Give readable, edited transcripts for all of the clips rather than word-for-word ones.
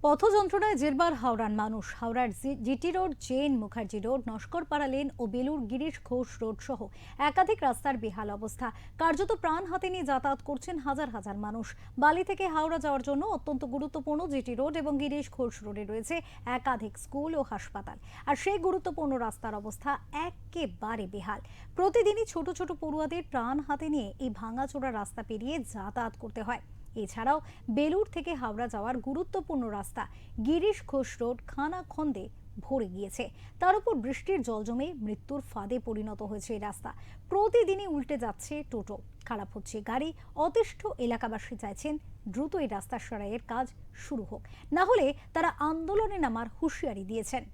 পথ যন্ত্রণায় জেরবার হাওড়ার মানুষ। হাওড়ার GT road, JN Mukherjee road, Naskarpara lane ও বেলুর গিরিশ ঘোষ রোড সহ একাধিক রাস্তার বেহাল অবস্থা। কার্যত প্রাণ হাতে নিয়ে যাতায়াত করছেন হাজার হাজার মানুষ। বালি থেকে হাওড়া যাওয়ার জন্য অত্যন্ত গুরুত্বপূর্ণ জিটি রোড এবং গিরিশ ঘোষ রোডে রয়েছে একাধিক স্কুল ও হাসপাতাল। আর সেই গুরুত্বপূর্ণ রাস্তার অবস্থা একেবারে বেহাল। প্রতিদিনই ছোট ছোট পড়ুয়াদের প্রাণ হাতে নিয়ে এই ভাঙাচোরা রাস্তা পেরিয়ে যাতায়াত করতে হয়। এছাড়াও বেলুর থেকে হাওড়া যাওয়ার গুরুত্বপূর্ণ রাস্তা গিরিশ ঘোষ রোড খানাখন্দে ভরে গিয়েছে। তার উপর বৃষ্টির জল জমে মৃত্যুর ফাঁদে পরিণত হয়েছে এই রাস্তা। প্রতিদিনই উল্টে যাচ্ছে টোটো, খারাপ হচ্ছে গাড়ি। অতিষ্ঠ এলাকাবাসী চাইছেন দ্রুত এই রাস্তা সারাইয়ের কাজ শুরু হোক, না হলে তারা আন্দোলনে নামার হুঁশিয়ারি দিয়েছেন।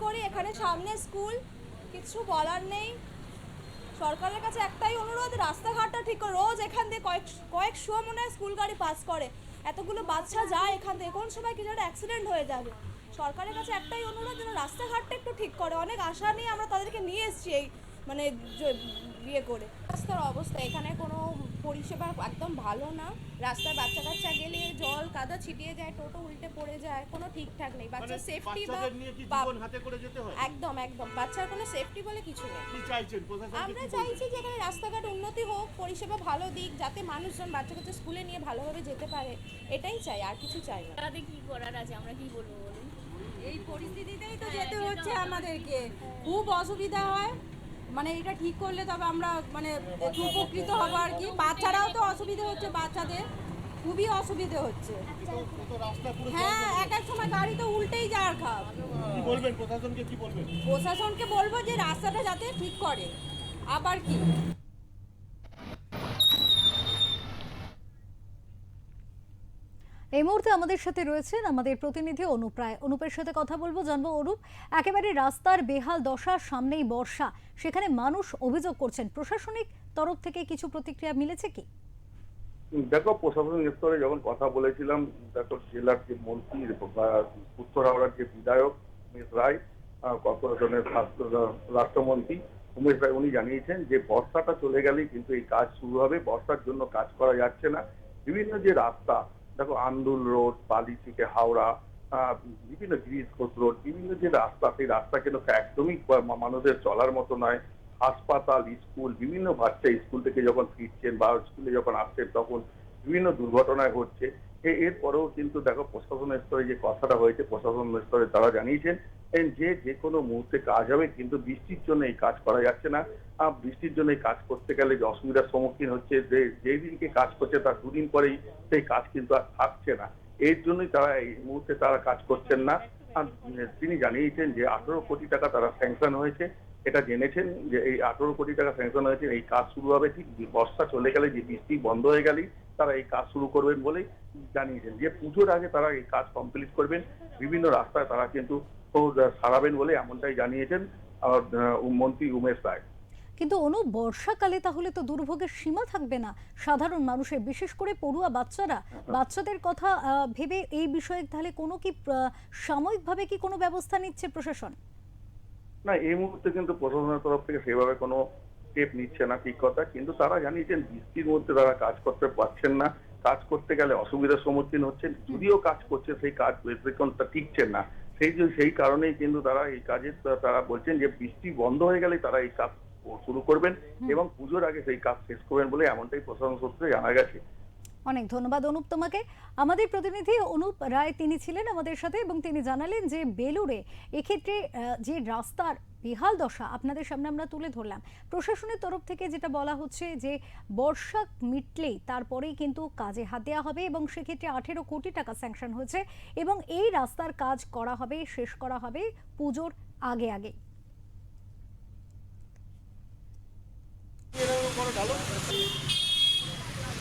করে এখানে সামনে স্কুল, কিছু বলার নেই। সরকারের কাছে একটাই অনুরোধ, রাস্তাঘাটটা ঠিক করে। রোজ এখান দিয়ে কয়েকশো মনে হয় স্কুল গাড়ি পাস করে, এতগুলো বাচ্চা যায় এখান থেকে, কোন সময় কিছু একটা অ্যাক্সিডেন্ট হয়ে যাবে। সরকারের কাছে একটাই অনুরোধ, যেন রাস্তাঘাটটা একটু ঠিক করে। অনেক আশা নিয়ে আমরা তাদেরকে নিয়ে এসেছি এই মানে বিয়ে করে। রাস্তার অবস্থা এখানে কোনো পরিষেবা একদম ভালো না। রাস্তায় বাচ্চা কাচ্চা গেলে জল কাদা ছিটিয়ে যায়, টোটো উল্টে পড়ে যায়, কোনো ঠিকঠাক নেই। বাচ্চার সেফটি একদম বাচ্চার কোনো সেফটি বলে কিছু নেই। আমরা চাইছি যে এখানে রাস্তাঘাট উন্নতি হোক, পরিষেবা ভালো দিক, যাতে মানুষজন বাচ্চা কাচ্চা স্কুলে নিয়ে ভালোভাবে যেতে পারে। এটাই চাই, আর কিছু চাই না। তাদের কি করার আছে, আমরা কি বলবো বলুন? এই পরিস্থিতিতেই তো যেতে হচ্ছে আমাদেরকে, খুব অসুবিধা হয়। মানে এটা ঠিক করলে তবে আমরা একটু উপকৃত হবো আর কি। বাচ্চারাও তো অসুবিধা হচ্ছে, বাচ্চাদের খুবই অসুবিধা হচ্ছে। হ্যাঁ, এক এক সময় গাড়ি তো উল্টেই যাওয়ার খাপ। কি বলবেন প্রশাসনকে, কি বলবেন? প্রশাসনকে বলবো যে রাস্তাটা যাতে ঠিক করে। আবার কি এই মুহূর্তে আমাদের সাথে রয়েছেন আমাদের প্রতিনিধি অনুপ রায়। অনুপের সাথে কথা বলবো, জানবো অনুপ, একেবারে রাস্তার বেহাল দশা, সামনেই বর্ষা, সেখানে মানুষ অভিযোগ করছেন, প্রশাসনিক তরফ থেকে কিছু প্রতিক্রিয়া মিলেছে কি? দেখো, প্রশাসনিক স্তরে যখন কথা বলেছিলাম, দেখো জেলার যে মন্ত্রী বা উত্তর হাওড়ার যে বিধায়ক উমেশ রায়, কর্পোরেশনের রাষ্ট্রমন্ত্রী উমেশ রায়, উনি জানিয়েছেন যে বর্ষাটা চলে গেলেই কিন্তু এই কাজ শুরু হবে। বর্ষার জন্য কাজ করা যাচ্ছে না। বিভিন্ন যে রাস্তা, দেখো আন্দুল রোড, বালি থেকে হাওড়া, বিভিন্ন গিরিশ ঘোষ রোড, বিভিন্ন যে রাস্তা, সেই রাস্তা কিন্তু একদমই মানুষের চলার মতো নয়। হাসপাতাল, স্কুল, বিভিন্ন বাচ্চা স্কুল থেকে যখন ফিরছেন বা স্কুলে যখন আসছেন তখন বিভিন্ন দুর্ঘটনায় ঘটছে। এরপরেও কিন্তু দেখো প্রশাসনের স্তরে যে কথাটা হয়েছে, প্রশাসনের স্তরে তারা জানিয়েছেন যে কোনো মুহূর্তে কাজ হবে, কিন্তু বৃষ্টির জন্য এই কাজ করা যাচ্ছে না। বৃষ্টির জন্য এই কাজ করতে গেলে যে অসুবিধার সম্মুখীন হচ্ছে, যেই দিনকে কাজ করছে তার দুদিন পরেই সেই কাজ কিন্তু আর থাকছে না। এর জন্যই তারা এই মুহূর্তে তারা কাজ করছেন না। আর তিনি জানিয়েছেন যে 18 কোটি টাকা তারা স্যাংশন হয়েছে। এটা জেনেছেন যে এই 18 কোটি টাকা স্যাংশন হয়েছে, এই কাজ শুরু হবে ঠিক বর্ষা চলে গেলে, যে বৃষ্টি বন্ধ হয়ে গেলেই তারা এই কাজ শুরু করবেন বলেই জানিয়েছেন যে পুজোর আগে তারা এই কাজ কমপ্লিট করবেন। বিভিন্ন রাস্তায় তারা কিন্তু সারাবেন বলে এমনটাই জানিয়েছেন মন্ত্রী উমেশ রায়। কিন্তু অনুপ, বর্ষাকালে তাহলে তো দুর্ভোগের সীমা থাকবে না সাধারণ মানুষের, বিশেষ করে পড়ুয়া বাচ্চারা, বাচ্চাদের কথা ভেবে এই বিষয়ে তাহলে কোনো কি সাময়িকভাবে কি কোনো ব্যবস্থা নিচ্ছে প্রশাসন? না, এই মুহূর্তে কিন্তু প্রশাসনের তরফ থেকে সেভাবে কোনো স্টেপ নিচ্ছে না, ঠিক কথা। কিন্তু তারা জানিয়েছেন বৃষ্টির মধ্যে তারা কাজ করতে পারছেন না, কাজ করতে গেলে অসুবিধার সম্মুখীন হচ্ছেন। যদিও কাজ করছে, সেই কাজ বেশিক্ষণটা টিকছেন না। সেই কারণেই কিন্তু তারা এই কাজের তারা বলছেন যে বৃষ্টি বন্ধ হয়ে গেলে তারা এই কাজ শুরু করবেন এবং পুজোর আগে সেই কাজ শেষ করবেন বলে এমনটাই প্রশাসন সূত্রে জানা গেছে। অনেক ধন্যবাদ অনুপ তোমাকে। আমাদের প্রতিনিধি অনুপ রায় তিনি ছিলেন আমাদের সাথে এবং তিনি জানালেন যে বেলুড়ে এক্ষেত্রে যে রাস্তার বেহাল দশা আপনাদের সামনে আমরা তুলে ধরলাম। প্রশাসনের তরফ থেকে যেটা বলা হচ্ছে যে বর্ষা মিটলেই তারপরেই কিন্তু কাজে হাত দেওয়া হবে এবং সেক্ষেত্রে 18 কোটি টাকা স্যাংশন হয়েছে এবং এই রাস্তার কাজ করা হবে, শেষ করা হবে পুজোর আগে আগে।